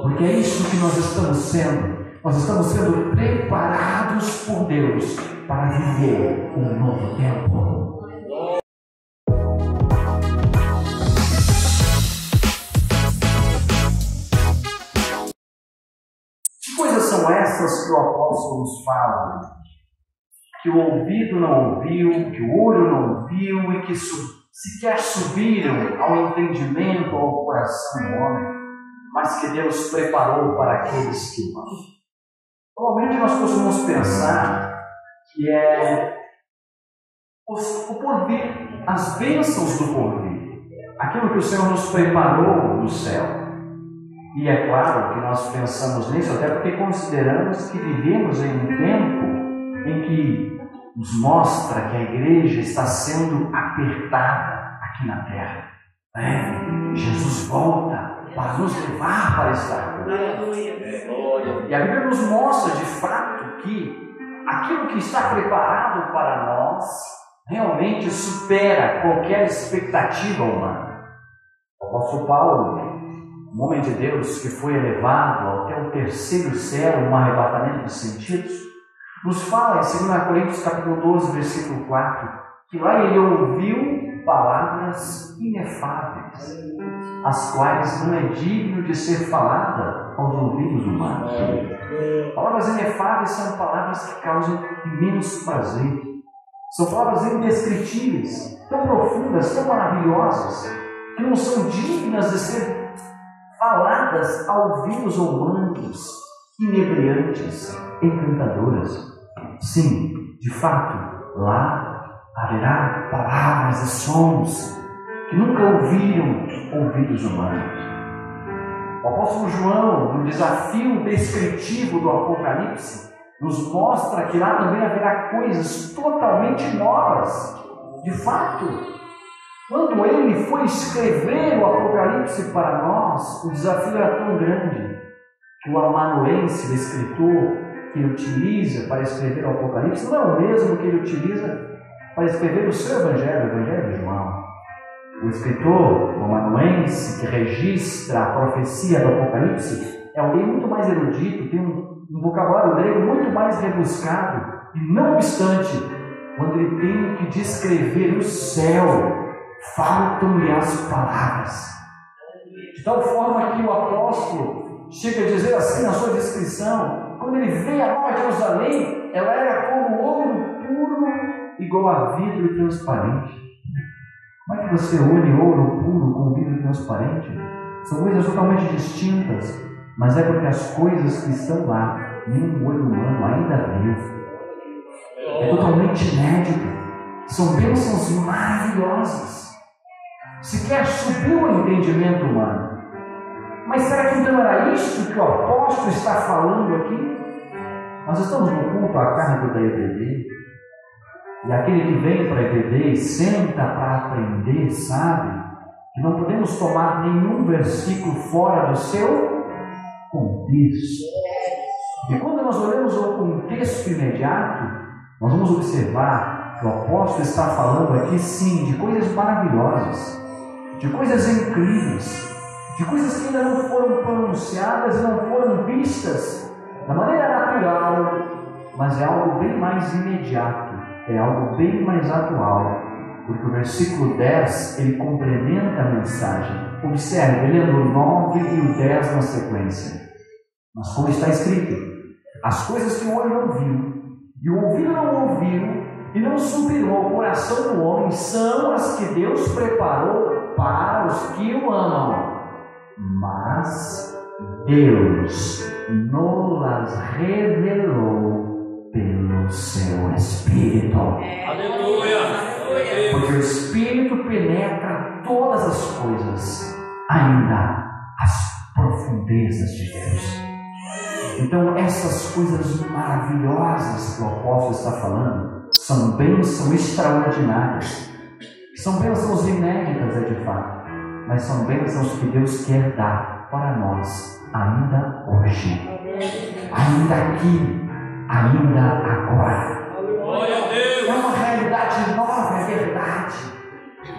Porque é isso que nós estamos sendo. Nós estamos sendo preparados por Deus para viver um novo tempo. Que coisas são essas que o apóstolo nos fala? Que o ouvido não ouviu, que o olho não viu e que sequer subiram ao entendimento, ao coração do homem, mas que Deus preparou para aqueles que o amam. Normalmente nós costumamos pensar que é o porvir, as bênçãos do porvir, aquilo que o Senhor nos preparou no céu. E é claro que nós pensamos nisso até porque consideramos que vivemos em um tempo em que nos mostra que a igreja está sendo apertada aqui na terra. Jesus volta para nos levar para estar com Ele. E a Bíblia nos mostra de fato que aquilo que está preparado para nós realmente supera qualquer expectativa humana. O apóstolo Paulo, um homem de Deus que foi elevado até o terceiro céu, um arrebatamento de sentidos, nos fala em 2 Coríntios capítulo 12, versículo 4, que lá ele ouviu palavras inefáveis, as quais não é digno de ser falada aos ouvidos humanos. Palavras inefáveis são palavras que causam imenso prazer. São palavras indescritíveis, tão profundas, tão maravilhosas, que não são dignas de ser faladas a ouvidos humanos, inebriantes, encantadoras. Sim, de fato, lá haverá palavras e sons que nunca ouviram ouvidos humanos. O apóstolo João, no desafio descritivo do Apocalipse, nos mostra que lá também haverá coisas totalmente novas. De fato, quando ele foi escrever o Apocalipse para nós, o desafio era tão grande que o amanuense, o escritor que ele utiliza para escrever o Apocalipse, não é o mesmo que ele utiliza para escrever o seu Evangelho, o Evangelho de João. O escritor, o amanuense, que registra a profecia do Apocalipse, é alguém muito mais erudito, tem um vocabulário grego muito mais rebuscado, e não obstante, quando ele tem que descrever o céu, faltam-lhe as palavras. De tal forma que o apóstolo chega a dizer assim na sua descrição, quando ele vê a Nova Jerusalém, ela era como ouro puro, igual a vidro transparente. Como é que você une ouro puro com vidro transparente? São coisas totalmente distintas, mas é porque as coisas que estão lá, nenhum olho humano ainda viu. É totalmente inédito. São bênçãos maravilhosas. Sequer subiu ao entendimento humano. Mas será que então era isso que o apóstolo está falando aqui? Nós estamos no culto a cargo da EBD, e aquele que vem para a EBD e senta para aprender sabe que não podemos tomar nenhum versículo fora do seu contexto. E quando nós olhamos o contexto imediato, nós vamos observar que o apóstolo está falando aqui sim de coisas maravilhosas, de coisas incríveis, de coisas que ainda não foram pronunciadas e não foram vistas da maneira natural, mas é algo bem mais imediato, é algo bem mais atual, porque o versículo 10 ele complementa a mensagem. Observe, ele lendo o 9 e o 10 na sequência. Mas como está escrito, as coisas que o olho não viu, e o ouvido não ouviu, e não subiram ao coração do homem, são as que Deus preparou para os que o amam. Mas Deus nos revelou pelo seu Espírito. Aleluia! Porque o Espírito penetra todas as coisas, ainda as profundezas de Deus. Então essas coisas maravilhosas que o apóstolo está falando são bênçãos extraordinárias, são bênçãos inéditas, de fato, mas são bênçãos que Deus quer dar para nós ainda hoje, ainda aqui, ainda agora. É uma realidade nova, é verdade,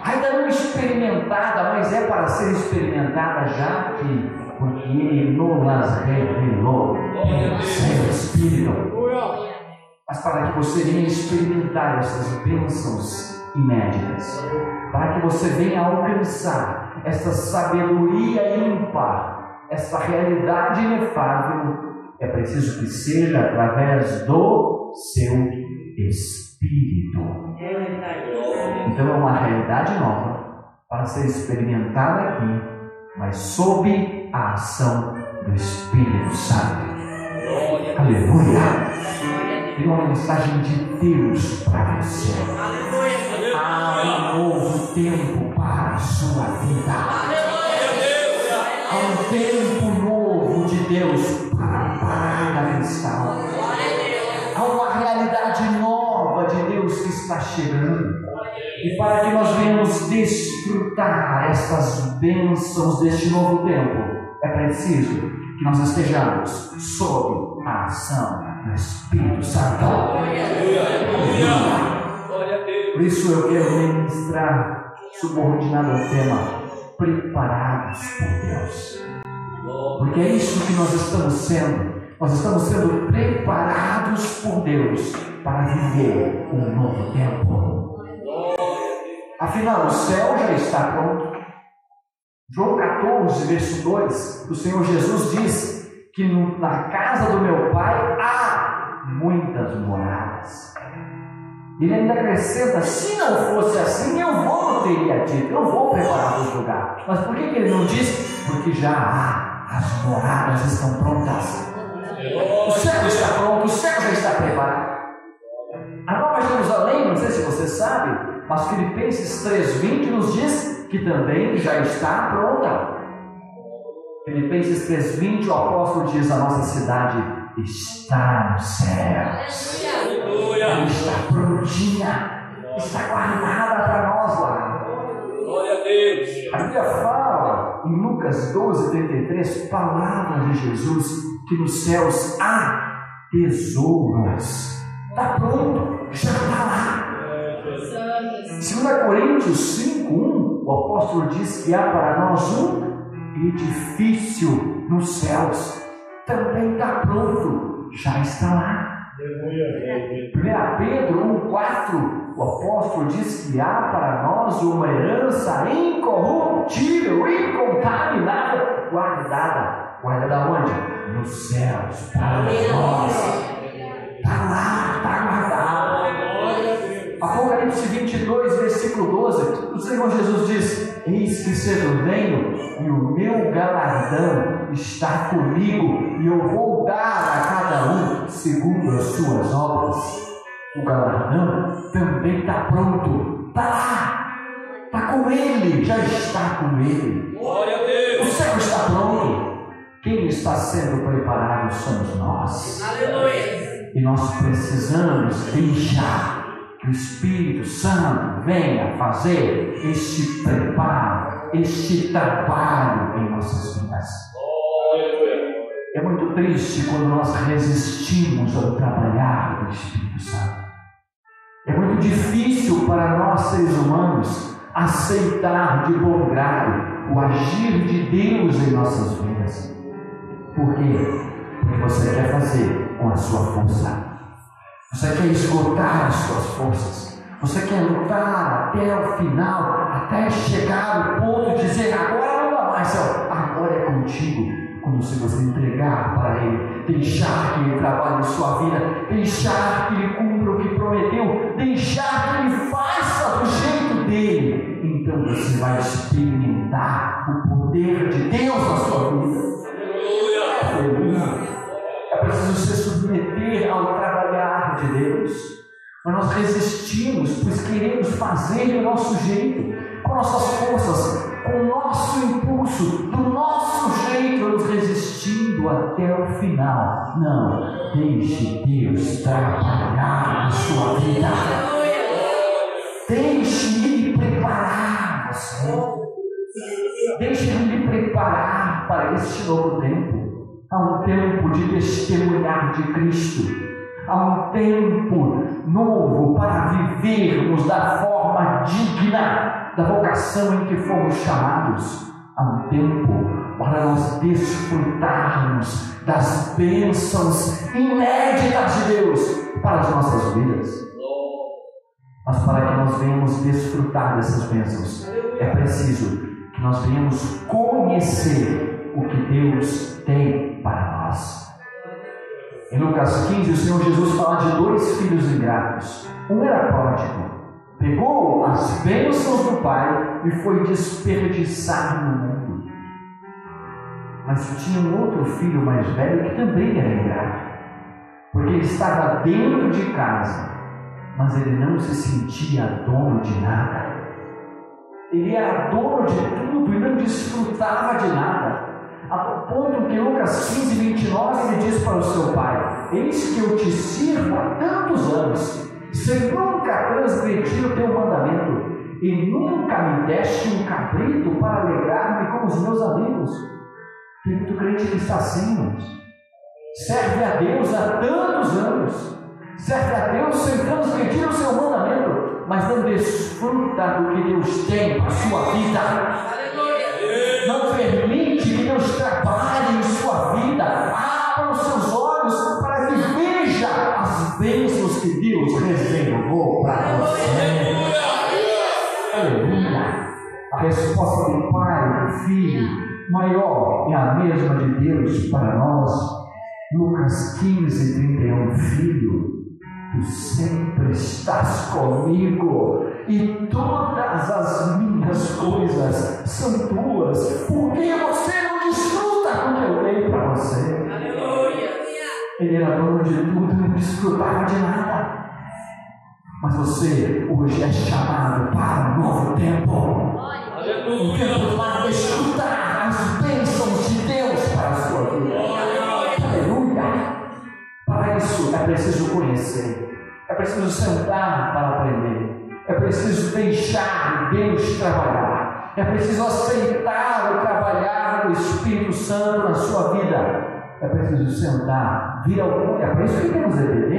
ainda não experimentada, mas é para ser experimentada, já que por que Ele nos revelou pelo seu Espírito. Mas para que você venha experimentar essas bênçãos inéditas, para que você venha alcançar essa sabedoria ímpar, essa realidade inefável, é preciso que seja através do seu Espírito. Então é uma realidade nova para ser experimentada aqui, mas sob a ação do Espírito Santo. Aleluia! Tem uma mensagem de Deus para você. Há um novo tempo para a sua vida. Há um tempo novo de Deus para a parada cristal. Há uma realidade nova de Deus que está chegando. E para que nós venhamos desfrutar estas bênçãos deste novo tempo, é preciso que nós estejamos sob a ação do Espírito Santo. Por isso eu quero ministrar subordinado ao tema preparados por Deus. Porque é isso que nós estamos sendo. Nós estamos sendo preparados por Deus para viver um novo tempo. Afinal, o céu já está pronto. João 14, verso 2, o Senhor Jesus diz que na casa do meu Pai há muitas moradas. Ele ainda acrescenta: se não fosse assim, eu não teria dito, eu vou preparar os lugares. Mas por que ele não diz? Porque já há, as moradas estão prontas. O céu está pronto, o céu já está preparado. A Nova Jerusalém, não sei se você sabe, mas Filipenses 3,20 nos diz que também já está pronta. Filipenses 3,20, o apóstolo diz: a nossa cidade está no céu. Ela está prontinha, está guardada para nós lá. Glória a Deus. A Bíblia fala em Lucas 12:33, palavras de Jesus, que nos céus há tesouros. Está pronto, já está lá. 2 Coríntios 5:1, o apóstolo diz que há para nós um edifício nos céus. Também está pronto, já está lá. 1 Pedro 1,4, o apóstolo diz que há para nós uma herança incorruptível, incontaminável, guardada onde? Nos céus, para nós. Está lá, está guardado. Apocalipse 22, versículo 12, o Senhor Jesus diz: eis que cedo venho, e o meu galardão está comigo, e eu vou dar a cada um segundo as suas obras. O galardão também está pronto, está lá, está com Ele, já está com Ele. Glória a Deus. O céu está pronto. Quem está sendo preparado somos nós. Aleluia. E nós precisamos deixar que o Espírito Santo venha fazer este preparo, este trabalho em nossas vidas. É muito triste quando nós resistimos ao trabalhar do Espírito Santo. É muito difícil para nós, seres humanos, aceitar de bom grado o agir de Deus em nossas vidas. Por quê? Porque você quer fazer com a sua força. Você quer esgotar as suas forças. Você quer lutar até o final, até chegar ao ponto de dizer: agora não dá mais, Senhor, agora é contigo. Como se você entregar para Ele, deixar que Ele trabalhe em sua vida, deixar que Ele cumpra o que prometeu, deixar que Ele faça do jeito dele. Então você vai experimentar o poder de Deus na sua vida. Aleluia. É preciso se submeter ao trabalhar de Deus. Mas nós resistimos, pois queremos fazer do nosso jeito, com nossas forças, com o nosso impulso, do nosso jeito, nos resistindo até o final. Não, deixe Deus trabalhar na sua vida. Deixe Ele preparar você. Deixe Ele preparar para este novo tempo. Há um tempo de testemunhar de Cristo. Há um tempo novo para vivermos da forma digna da vocação em que fomos chamados. Há um tempo para nós desfrutarmos das bênçãos inéditas de Deus para as nossas vidas. Mas para que nós venhamos desfrutar dessas bênçãos, é preciso que nós venhamos conhecer o que Deus tem para nós. Em Lucas 15, o Senhor Jesus fala de 2 filhos ingratos. Um era pródigo, pegou as bênçãos do pai e foi desperdiçar no mundo. Mas tinha um outro filho mais velho que também era ingrato, porque ele estava dentro de casa, mas ele não se sentia dono de nada. Ele era dono de tudo e não desfrutava de nada. A ponto que Lucas 15, 29, ele diz para o seu pai: eis que eu te sirvo há tantos anos, sem nunca transgredir o teu mandamento, e nunca me deste um cabrito para alegrar-me com os meus amigos. Tem muito crente que está assim, irmãos. Serve a Deus há tantos anos, serve a Deus sem transgredir o seu mandamento, mas não desfruta do que Deus tem para a sua vida. Não permite que Deus trabalhe em sua vida. Abra os seus olhos para que veja as bênçãos que Deus reservou para você. Aleluia! A resposta do Pai, do Filho, maior é a mesma de Deus para nós. Lucas 15, 31. Filho, tu sempre estás comigo, e todas as minhas coisas são tuas. Por que você não desfruta com o que eu dei para você? Aleluia. Ele era dono de tudo e não desfrutava de nada. Mas você hoje é chamado para um novo tempo. Um tempo para desfrutar as bênçãos de Deus para a sua vida. Aleluia. Para isso é preciso conhecer, é preciso sentar para aprender, é preciso deixar Deus trabalhar, é preciso aceitar o trabalhar do Espírito Santo na sua vida, é preciso sentar, vir ao culto. É para isso que temos EBD,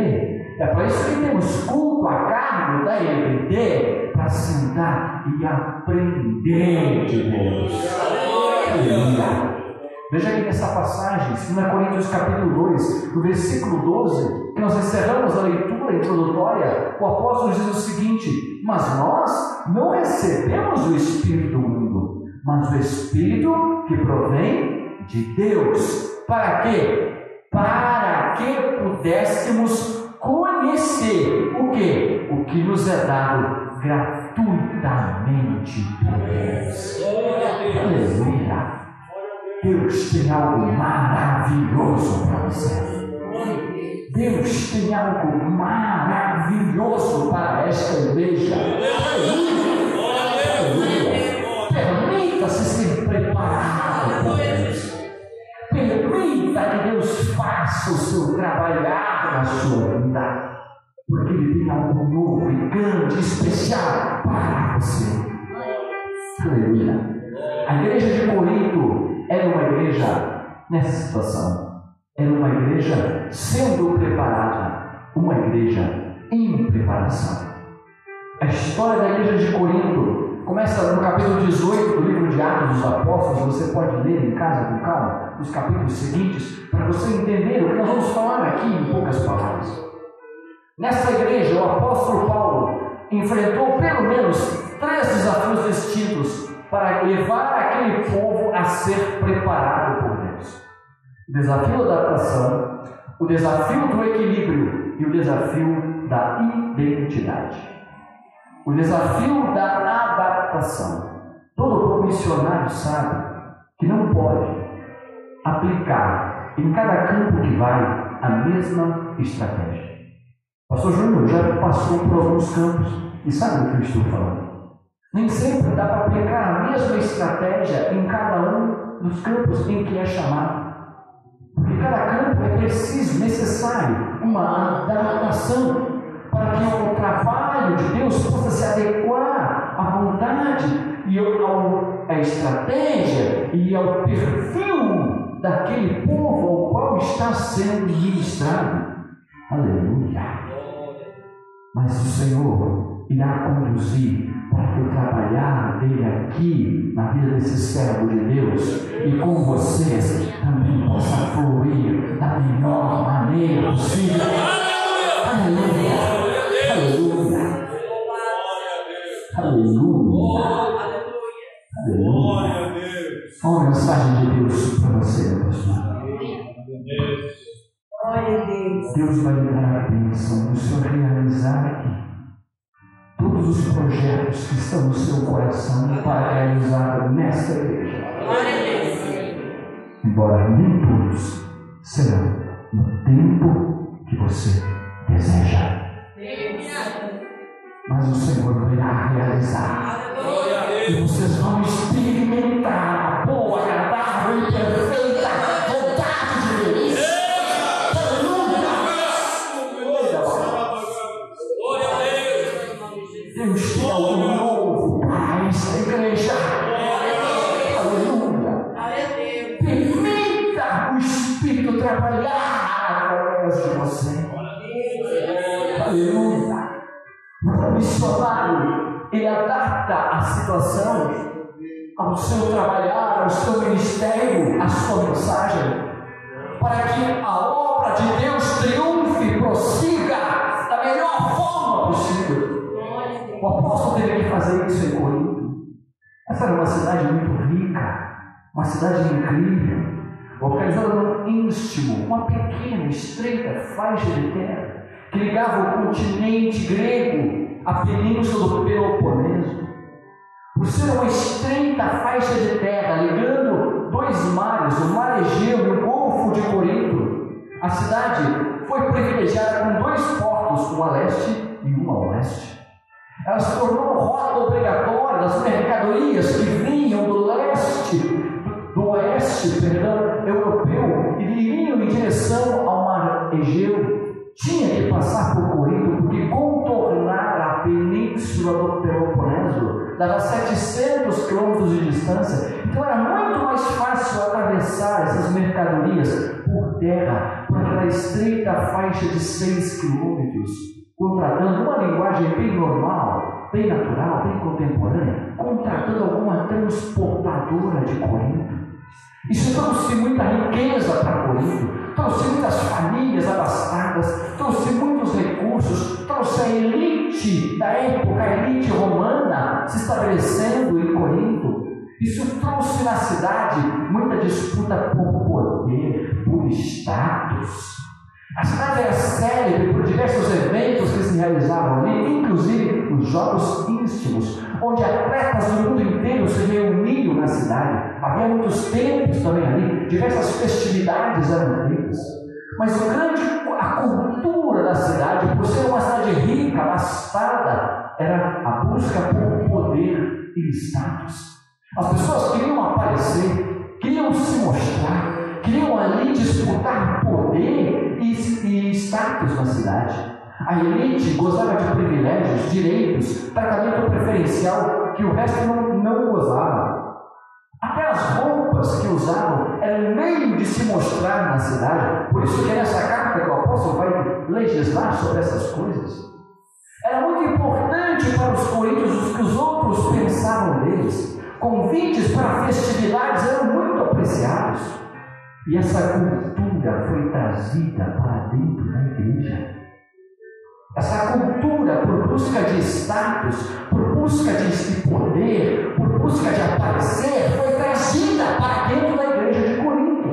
é para isso que temos culto a cargo da EBD, para sentar e aprender de Deus. Aleluia. Veja aqui nessa passagem, 2 Coríntios capítulo 2, no versículo 12, que nós encerramos a leitura introdutória, o apóstolo diz o seguinte: mas nós não recebemos o Espírito do mundo, mas o Espírito que provém de Deus. Para quê? Para que pudéssemos conhecer o quê? O que nos é dado gratuitamente por Deus. Aleluia! Deus tem algo maravilhoso para você. Deus tem algo maravilhoso para esta igreja. Aleluia. Permita-se ser preparado por Deus. Permita que Deus faça o seu trabalhar na sua vida, porque Ele tem algo novo e grande, especial para você. Aleluia. A igreja de Corinto era uma igreja nessa situação, era uma igreja sendo preparada, uma igreja em preparação. A história da igreja de Corinto começa no capítulo 18 do livro de Atos dos Apóstolos. Você pode ler em casa com calma os capítulos seguintes, para você entender o que nós vamos falar aqui em poucas palavras. Nessa igreja, o apóstolo Paulo enfrentou pelo menos 3 desafios distintos para levar aquele povo a ser preparado por Deus: o desafio da adaptação, o desafio do equilíbrio e o desafio da identidade. O desafio da adaptação. Todo missionário sabe que não pode aplicar em cada campo que vai a mesma estratégia. Pastor Júnior já passou por alguns campos e sabe do que eu estou falando. Nem sempre dá para aplicar a mesma estratégia em cada um dos campos em que é chamado. Porque cada campo é preciso, necessário, uma adaptação para que o trabalho de Deus possa se adequar à vontade e à estratégia e ao perfil daquele povo ao qual está sendo ministrado. Aleluia! Mas o Senhor irá conduzir para o trabalhar dele aqui, na vida desse servo de Deus, e com vocês também possa fluir da melhor maneira possível. Aleluia! Aleluia! Aleluia! Aleluia! Uma mensagem de Deus para você, pastor. Deus vai lhe dar a bênção do Senhor realizar aqui todos os projetos que estão no seu coração para realizar nesta igreja. Embora nem todos serão no tempo que você deseja. Mas o Senhor virá realizar. E vocês vão experimentar a boa, agradável e perfeita vontade de Deus. Deus tem algo novo para esta igreja. Aleluia. Permita o Espírito trabalhar através de você. Aleluia. O missionário, ele adapta a situação ao seu trabalhar, ao seu ministério, à sua mensagem, para que a obra de Deus triunfe, prossiga da melhor forma possível. O apóstolo teve que fazer isso em Corinto. Essa era uma cidade muito rica, uma cidade incrível, localizada num istmo, uma pequena, estreita faixa de terra que ligava o continente grego à península do Peloponeso. Por ser uma estreita faixa de terra ligando dois mares, o Mar Egeu e o Golfo de Corinto, a cidade foi privilegiada com dois portos, um a leste e um a oeste. Ela se tornou rota obrigatória das mercadorias que vinham do oeste europeu e iriam em direção ao Mar Egeu. Tinha que passar por Corinto, porque contornar a península do Peloponeso dava 700 quilômetros de distância. Então era muito mais fácil atravessar essas mercadorias por terra, por aquela estreita faixa de 6 quilômetros, contratando uma linguagem bem normal, bem natural, bem contemporânea, contratando alguma transportadora de Corinto. Isso trouxe muita riqueza para Corinto, trouxe muitas famílias abastadas, trouxe muitos recursos, trouxe a elite da época, a elite romana se estabelecendo em Corinto. Isso trouxe na cidade muita disputa por poder, por status. A cidade era célebre por diversos eventos que se realizavam ali, inclusive os Jogos Íntimos, onde atletas do mundo inteiro se reuniam na cidade. Havia muitos templos também ali, diversas festividades eram feitas. Mas a cultura da cidade, por ser uma cidade rica, abastada, era a busca por poder e status. As pessoas queriam aparecer, queriam se mostrar, queriam ali disputar poder e status na cidade. A elite gozava de privilégios, direitos, tratamento preferencial que o resto não gozava. Até as roupas que usavam eram meio de se mostrar na cidade. Por isso que nessa carta que o apóstolo vai legislar sobre essas coisas. Era muito importante para os coríntios o que os outros pensavam deles. Convites para festividades eram muito apreciados. E essa cultura foi trazida para dentro da igreja. Essa cultura, por busca de status, por busca de poder, por busca de aparecer, foi trazida para dentro da igreja de Corinto.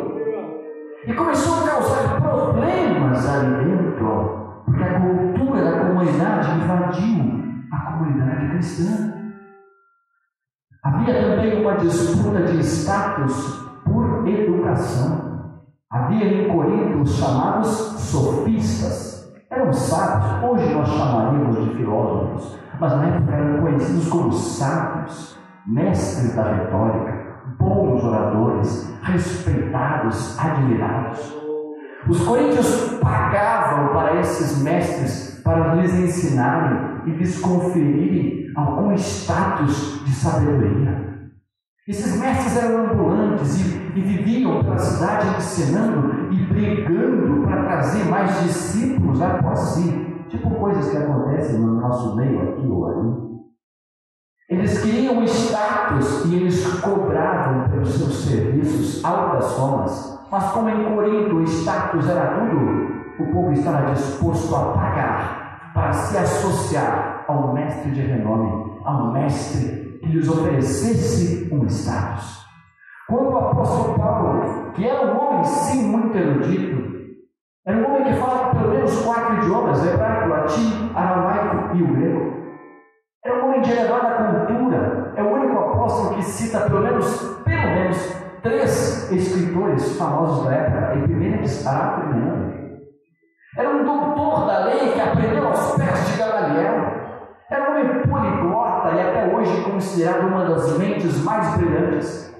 E começou a causar problemas ali dentro, porque a cultura da comunidade invadiu a comunidade cristã. Havia também uma disputa de status por educação. Havia em Corinto os chamados sofistas. Eram sábios, hoje nós chamaríamos de filósofos, mas na época eram conhecidos como sábios, mestres da retórica, bons oradores, respeitados, admirados. Os coríntios pagavam para esses mestres para lhes ensinarem e lhes conferirem algum status de sabedoria. Esses mestres eram ambulantes e viviam pela cidade ensinando e brigando para trazer mais discípulos após si. Tipo coisas que acontecem no nosso meio aqui ou ali. Eles queriam status e eles cobravam pelos seus serviços altas somas. Mas como em Corinto o status era tudo, o povo estava disposto a pagar para se associar ao mestre de renome, ao mestre que lhes oferecesse um status. Quando o apóstolo Paulo, que era um homem sim muito erudito, era um homem que falava pelo menos 4 idiomas, hebraico, latim, aramaico e o grego, era um homem de elevada cultura, é o único apóstolo que cita pelo menos 3 escritores famosos da época, Epimenes, Arato e Meandro. Era um doutor da lei que aprendeu aos pés de Gamaliel. Era um homem poliglota e até hoje considerado uma das mentes mais brilhantes.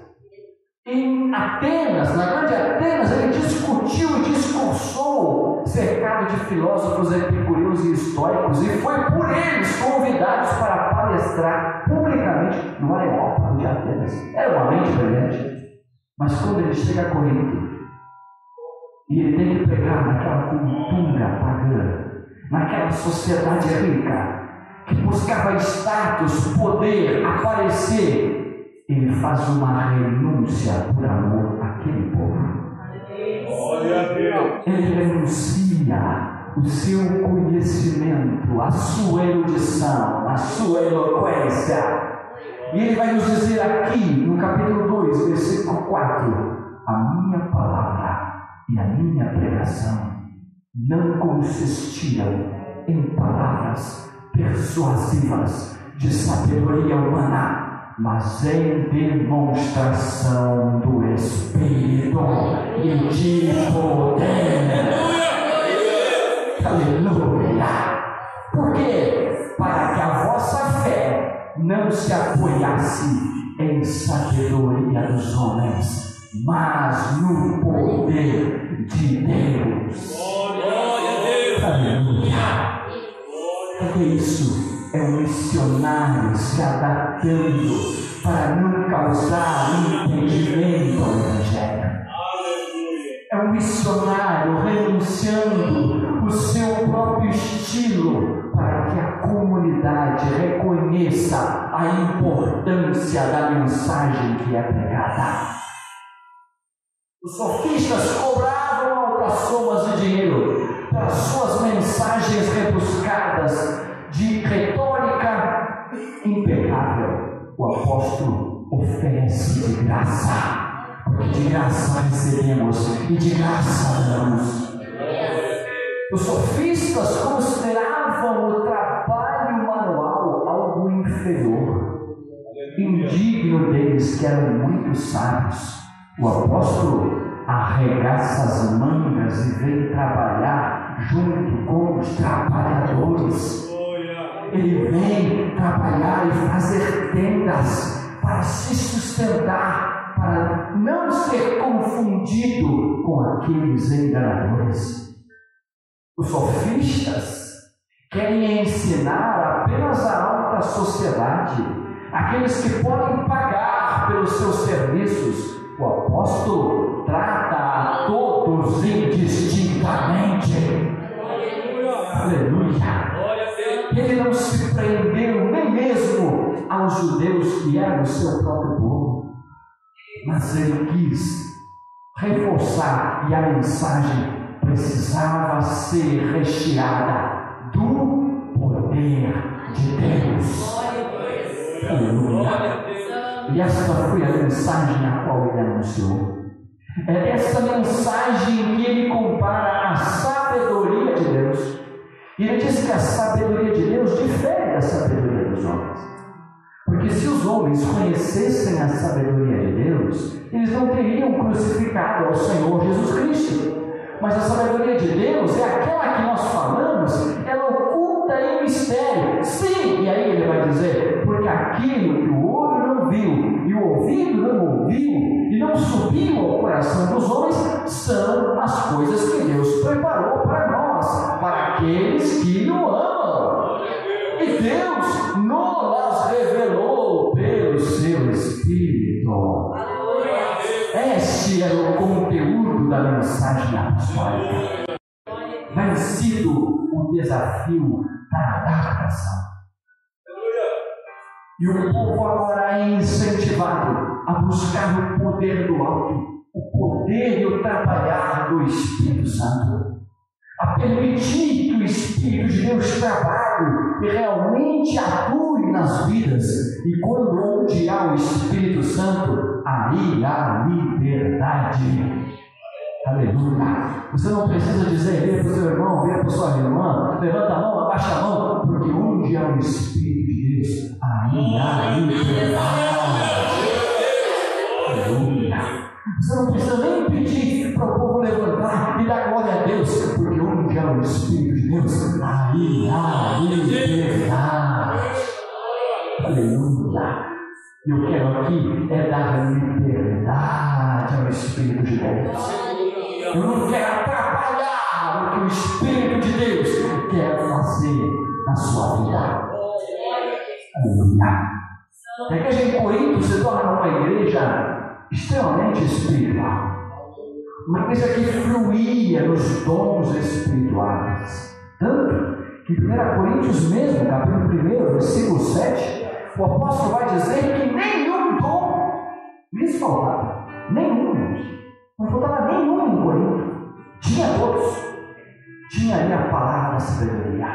Em Atenas, na grande Atenas, ele discutiu e discursou cercado de filósofos epicúreos e estoicos, e foi por eles convidados para palestrar publicamente no Areópago de Atenas. Era uma mente brilhante. Mas quando ele chega a Corinto, e ele tem que pregar naquela cultura pagã, naquela sociedade rica, que buscava status, poder, aparecer, ele faz uma renúncia por amor àquele povo. Ele renuncia o seu conhecimento, a sua erudição, a sua eloquência. E ele vai nos dizer aqui, no capítulo 2, versículo 4, a minha palavra e a minha pregação não consistiam em palavras persuasivas de sabedoria humana, mas em demonstração do Espírito e de poder. Aleluia! Por quê? Para que a vossa fé não se apoiasse em sabedoria dos homens, mas no poder de Deus. Aleluia! Porque isso é um missionário se adaptando para não causar impedimento ao Evangelho. É um missionário renunciando o seu próprio estilo para que a comunidade reconheça a importância da mensagem que é pregada. Os sofistas cobravam altas somas de dinheiro pelas suas mensagens rebuscadas de retórica impecável. O apóstolo oferece de graça, porque de graça recebemos e de graça damos. Os sofistas consideravam o trabalho manual algo inferior, indigno deles que eram muito sábios. O apóstolo arregaça as mangas e vem trabalhar junto com os trabalhadores. Ele vem trabalhar e fazer tendas para se sustentar, para não ser confundido com aqueles enganadores. Os sofistas querem ensinar apenas a alta sociedade, aqueles que podem pagar pelos seus serviços. O apóstolo trata a todos indistintamente. Aleluia! Ele não se prendeu nem mesmo aos judeus que eram o seu próprio povo, mas ele quis reforçar, e a mensagem precisava ser recheada do poder de Deus. Aleluia! E essa foi a mensagem a qual ele anunciou. É essa mensagem que ele compara a sabedoria de Deus. E ele diz que a sabedoria de Deus difere da sabedoria dos homens. Porque se os homens conhecessem a sabedoria de Deus, eles não teriam crucificado ao Senhor Jesus Cristo. Mas a sabedoria de Deus é aquela que nós falamos, ela oculta em mistério. Sim, e aí ele vai dizer, porque aquilo que o olho não viu, e o ouvido não ouviu, e não subiu ao coração dos homens, são as coisas que Deus preparou para nós, para aqueles que o amam. E Deus nos revelou pelo seu Espírito. Este era o conteúdo da mensagem apostólica. Vencido o desafio da adaptação. E o povo agora é incentivado a buscar o poder do alto, o poder e o trabalhar do Espírito Santo, a permitir que o Espírito de Deus trabalhe e realmente atue nas vidas. E quando onde há o Espírito Santo, aí há liberdade. Aleluia! Você não precisa dizer, vira para o seu irmão, vira para a sua irmã, levanta a mão, abaixa a mão, porque onde há o Espírito de Deus, aí há liberdade. Aleluia! Você não precisa nem pedir para o povo levantar e dar glória a Deus, porque onde há o Espírito de Deus, aí há liberdade. Aleluia! E eu quero aqui dar liberdade ao Espírito de Deus. Eu não quero atrapalhar o que o Espírito de Deus quer fazer na sua vida. Aleluia! A igreja em Corinto se torna uma igreja extremamente espiritual. Uma igreja que fluía nos dons espirituais. Tanto que em 1 Coríntios mesmo, capítulo 1, versículo 7, o apóstolo vai dizer que nenhum dom lhes faltava. Nenhum. Não faltava nenhum em Corinto. Tinha todos. Tinha ali a palavra da sabedoria.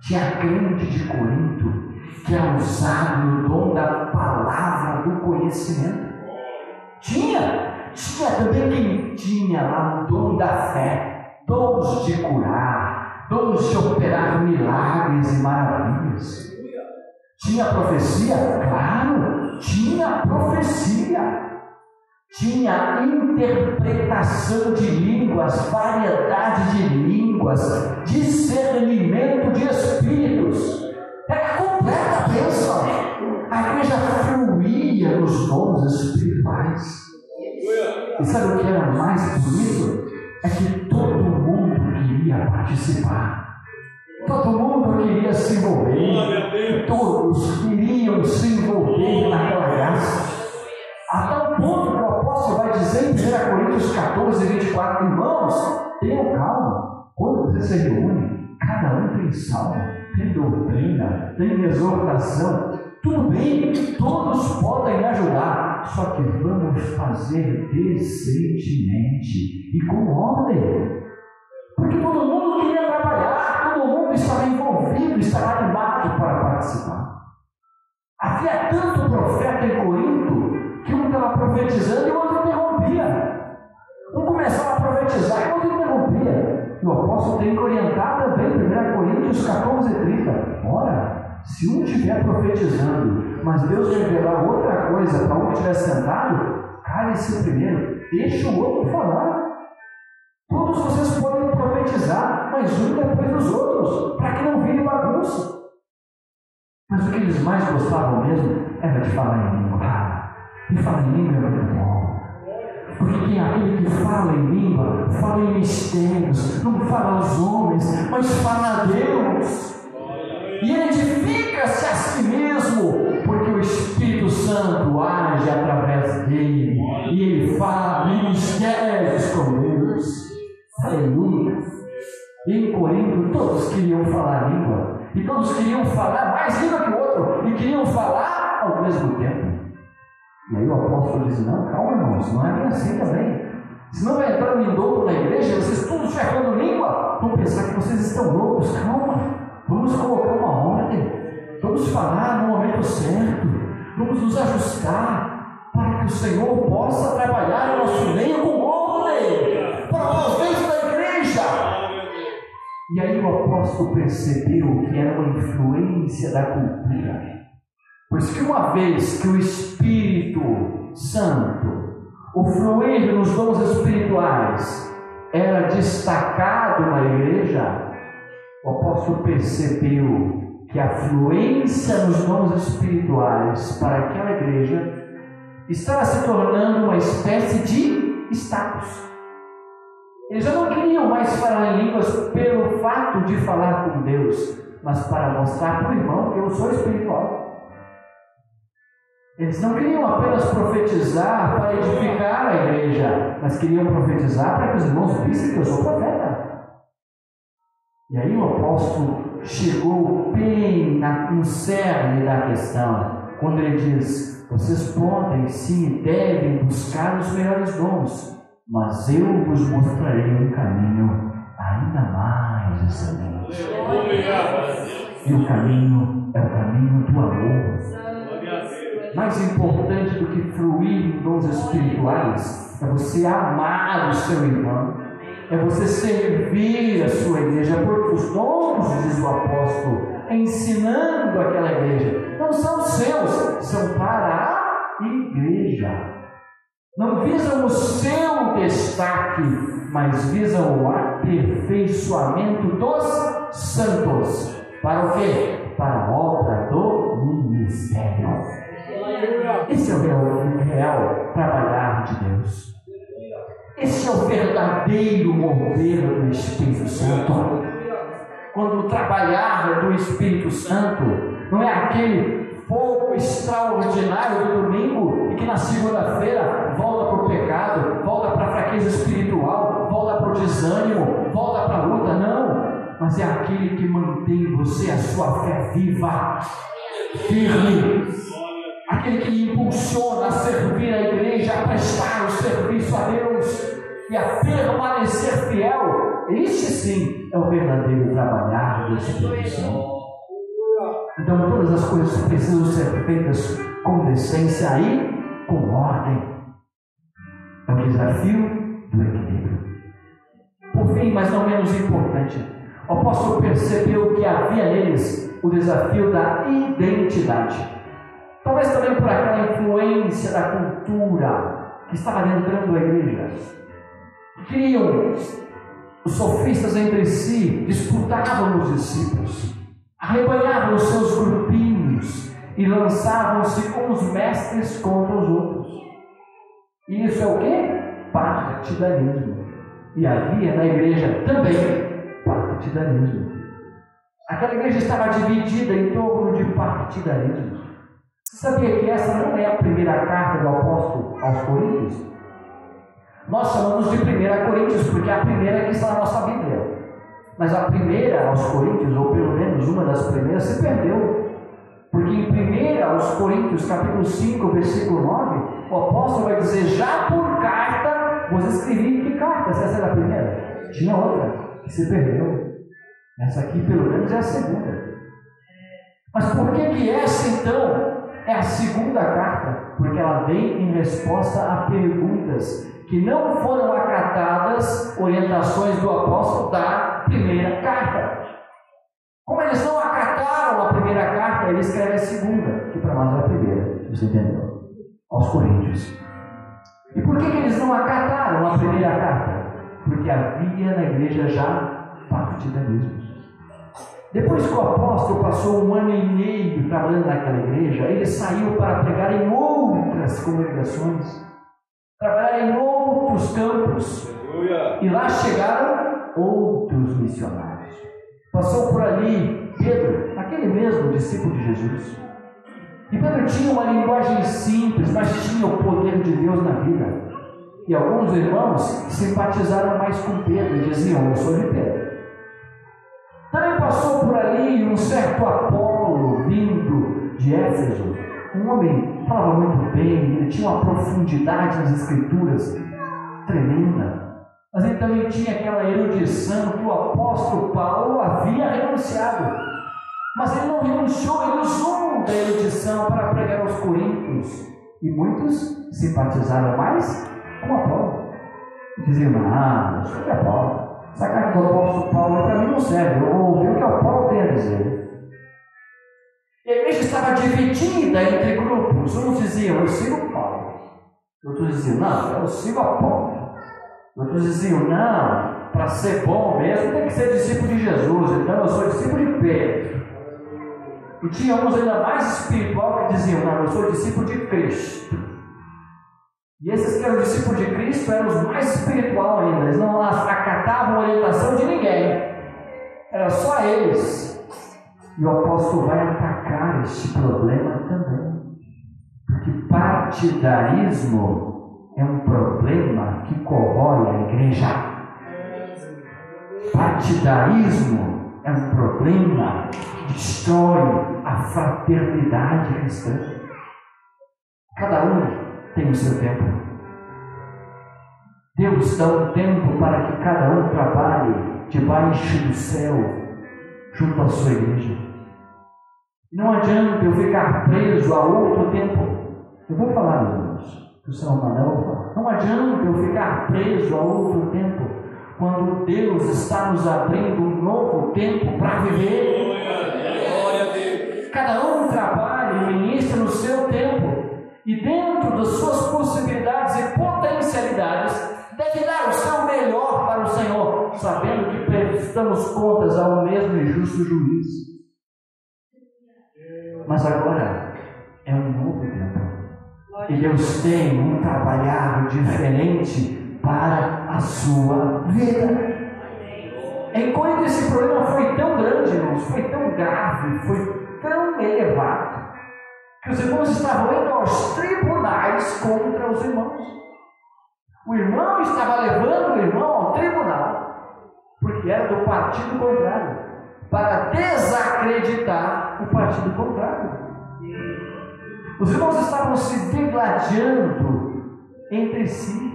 Tinha a crente de Corinto que era usado no dom da palavra do conhecimento. Tinha também quem tinha lá o dom da fé, dons de curar, dons de operar milagres e maravilhas. Tinha profecia? Claro, tinha profecia. Tinha interpretação de línguas, variedade de línguas, discernimento de espíritos. Era completa a bênção. A igreja fluía nos dons espirituais. E sabe o que era mais bonito? É que todo mundo queria participar. Todo mundo queria se envolver. Todos queriam se envolver naquela graça. A tal ponto que o apóstolo vai dizer em 1 Coríntios 14, 24, irmãos, tenham calma. Quando você se reúne, cada um tem salmo, tem doutrina, tem exortação. Tudo bem, todos podem ajudar, só que vamos fazer decentemente e com ordem. Porque todo mundo queria trabalhar, todo mundo estava envolvido, estava animado para participar. Havia tanto profeta em Corinto que um estava profetizando e o outro interrompia. Um começava a profetizar e o outro interrompia. E o apóstolo tem que orientar também, 1 Coríntios 14, 30. Ora, se um estiver profetizando, mas Deus revelar outra coisa para um que estiver sentado, cale-se primeiro, deixa o outro falar. Todos vocês podem profetizar, mas um depois dos outros, para que não vire bagunça. Mas o que eles mais gostavam mesmo era de falar em língua. E falar em língua é muito bom. Porque quem é aquele que fala em língua, fala em mistérios, não fala aos homens, mas fala a Deus. E ele edifica-se a si mesmo, porque o Espírito Santo age através dele. E ele fala em mistérios com Deus. Aleluia! E em Corinto todos queriam falar a língua. E todos queriam falar mais língua que o outro. E queriam falar ao mesmo tempo. E aí o apóstolo diz, não, calma irmãos, não é bem assim também. Senão vai entrar um indulto na igreja, vocês todos ferrando língua, vão pensar que vocês estão loucos. Calma, vamos colocar uma ordem, vamos falar no momento certo, vamos nos ajustar, para que o Senhor possa trabalhar no nosso meio com ordem, para nós dentro da igreja. E aí o apóstolo percebeu que era uma influência da cultura. Pois que uma vez que o Espírito Santo, o fluir nos dons espirituais, era destacado na igreja, o apóstolo percebeu que a fluência nos dons espirituais para aquela igreja estava se tornando uma espécie de status. Eles já não queriam mais falar em línguas pelo fato de falar com Deus, mas para mostrar para o irmão que eu sou espiritual. Eles não queriam apenas profetizar para edificar a igreja, mas queriam profetizar para que os irmãos vissem que eu sou profeta. E aí o apóstolo chegou bem no cerne da questão, quando ele diz: vocês podem sim e devem buscar os melhores dons, mas eu vos mostrarei um caminho ainda mais excelente. E o caminho é o caminho do amor. Mais importante do que fruir em dons espirituais é você amar o seu irmão, é você servir a sua igreja, porque os dons, diz o apóstolo, ensinando aquela igreja, não são seus, são para a igreja. Não visam o seu destaque, mas visam o aperfeiçoamento dos santos. Para o quê? Para a obra do ministério. Esse é o real trabalhar de Deus. Esse é o verdadeiro mover do Espírito Santo. Quando o trabalhar do Espírito Santo não é aquele fogo extraordinário do domingo e que na segunda-feira volta para o pecado, volta para a fraqueza espiritual, volta para o desânimo, volta para a luta. Não, mas é aquele que mantém você a sua fé viva, firme, aquele que impulsiona a servir a igreja, a prestar o serviço a Deus e a permanecer fiel. Este sim é o verdadeiro trabalhar do Espírito Santo. Então todas as coisas precisam ser feitas com decência e com ordem. É o desafio do equilíbrio. Por fim, mas não menos importante, o apóstolo percebeu que havia neles o desafio da identidade. Talvez também por aquela influência da cultura que estava adentrando a igreja. Criam os sofistas entre si, disputavam os discípulos, arrebanhavam os seus grupinhos e lançavam-se uns mestres contra os outros. E isso é o quê? Partidarismo. E havia na igreja também partidarismo. Aquela igreja estava dividida em torno de partidarismo. Você sabia que essa não é a primeira carta do apóstolo aos Coríntios? Nós chamamos de 1 Coríntios porque é a primeira que está na nossa Bíblia. Mas a primeira aos Coríntios, ou pelo menos uma das primeiras, se perdeu. Porque em 1 aos Coríntios, capítulo 5, versículo 9, o apóstolo vai dizer: já por carta vos escrevi. Que carta? Essa era a primeira? Tinha outra que se perdeu. Essa aqui pelo menos é a segunda. Mas por que essa então é a segunda carta? Porque ela vem em resposta a perguntas que não foram acatadas, orientações do apóstolo da primeira carta. Como eles não acataram a primeira carta, ele escreve a segunda, que para nós é a primeira, você entendeu? Aos Coríntios. E por que eles não acataram a primeira carta? Porque havia na igreja já partidarismo. Depois que o apóstolo passou 1 ano e meio trabalhando naquela igreja, ele saiu para pregar em outras congregações, trabalhar em outros campos. E lá chegaram outros missionários. Passou por ali Pedro, aquele mesmo discípulo de Jesus. E Pedro tinha uma linguagem simples, mas tinha o poder de Deus na vida. E alguns irmãos simpatizaram mais com Pedro e diziam: eu sou de Pedro. Também passou por ali um certo Apolo, vindo de Éfeso. Um homem que falava muito bem, ele tinha uma profundidade nas escrituras tremenda. Mas ele também tinha aquela erudição que o apóstolo Paulo havia renunciado. Mas ele não renunciou, ele usou da erudição para pregar aos coríntios. E muitos simpatizaram mais com Apolo. Diziam: não, eu sou de Apolo. Essa carta do apóstolo Paulo para mim não serve, eu vou ouvir o que o Apolo tem a dizer. E a igreja estava dividida entre grupos. Uns diziam: eu sigo Paulo. Outros diziam: não, eu sigo Apolo. Outros diziam: não, para ser bom mesmo tem que ser discípulo de Jesus, então eu sou discípulo de Pedro. E tinha uns ainda mais espiritual que diziam: não, eu sou discípulo de Cristo. E esses que eram discípulos de Cristo eram os mais espiritual ainda, eles não acatavam a orientação de ninguém, era só eles. E o apóstolo vai atacar este problema também, porque partidarismo é um problema que corrói a igreja. Partidarismo é um problema que destrói a fraternidade cristã. Cada um tem o seu tempo. Deus dá um tempo para que cada um trabalhe debaixo do céu, junto à sua igreja. Não adianta eu ficar preso a outro tempo. Eu vou falar, irmãos, que o Senhor mandou, eu vou falar. Não adianta eu ficar preso a outro tempo, quando Deus está nos abrindo um novo tempo para viver. Glória a Deus. Cada um trabalha e ministra no seu tempo, e dentro das suas possibilidades e potencialidades, deve dar o seu melhor para o Senhor, sabendo que prestamos contas ao mesmo e justo juiz. Mas agora é um novo tempo, e Deus tem um trabalhar diferente para a sua vida. Enquanto esse problema foi tão grande, irmãos, foi tão grave, foi tão elevado, que os irmãos estavam indo aos tribunais contra os irmãos. O irmão estava levando o irmão ao tribunal, porque era do partido contrário, para desacreditar o partido contrário. Os irmãos estavam se degladiando entre si,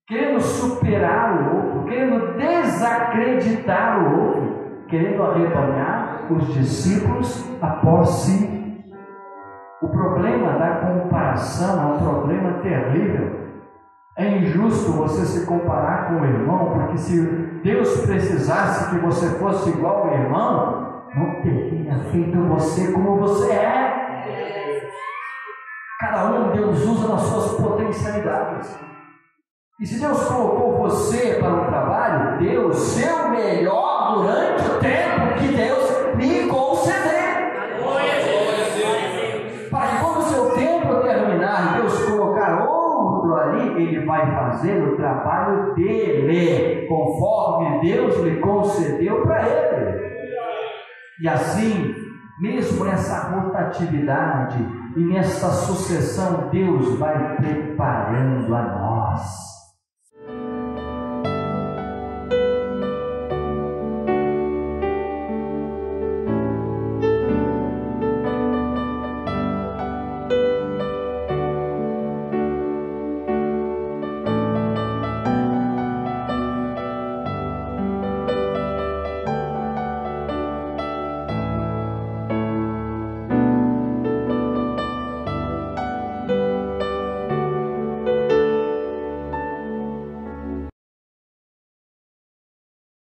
querendo superar o outro, querendo desacreditar o outro, querendo arrebanhar os discípulos após si. O problema da comparação é um problema terrível. É injusto você se comparar com o irmão, porque se Deus precisasse que você fosse igual ao irmão, não teria feito você como você é. Cada um Deus usa nas suas potencialidades. E se Deus colocou você para o trabalho, dê o seu melhor durante o tempo que Deus lhe conceder. Para que quando o seu tempo terminar, Deus colocar outro ali, Ele vai fazer o trabalho dele, conforme Deus lhe concedeu para ele. E assim, mesmo nessa rotatividade e nessa sucessão, Deus vai preparando a nós.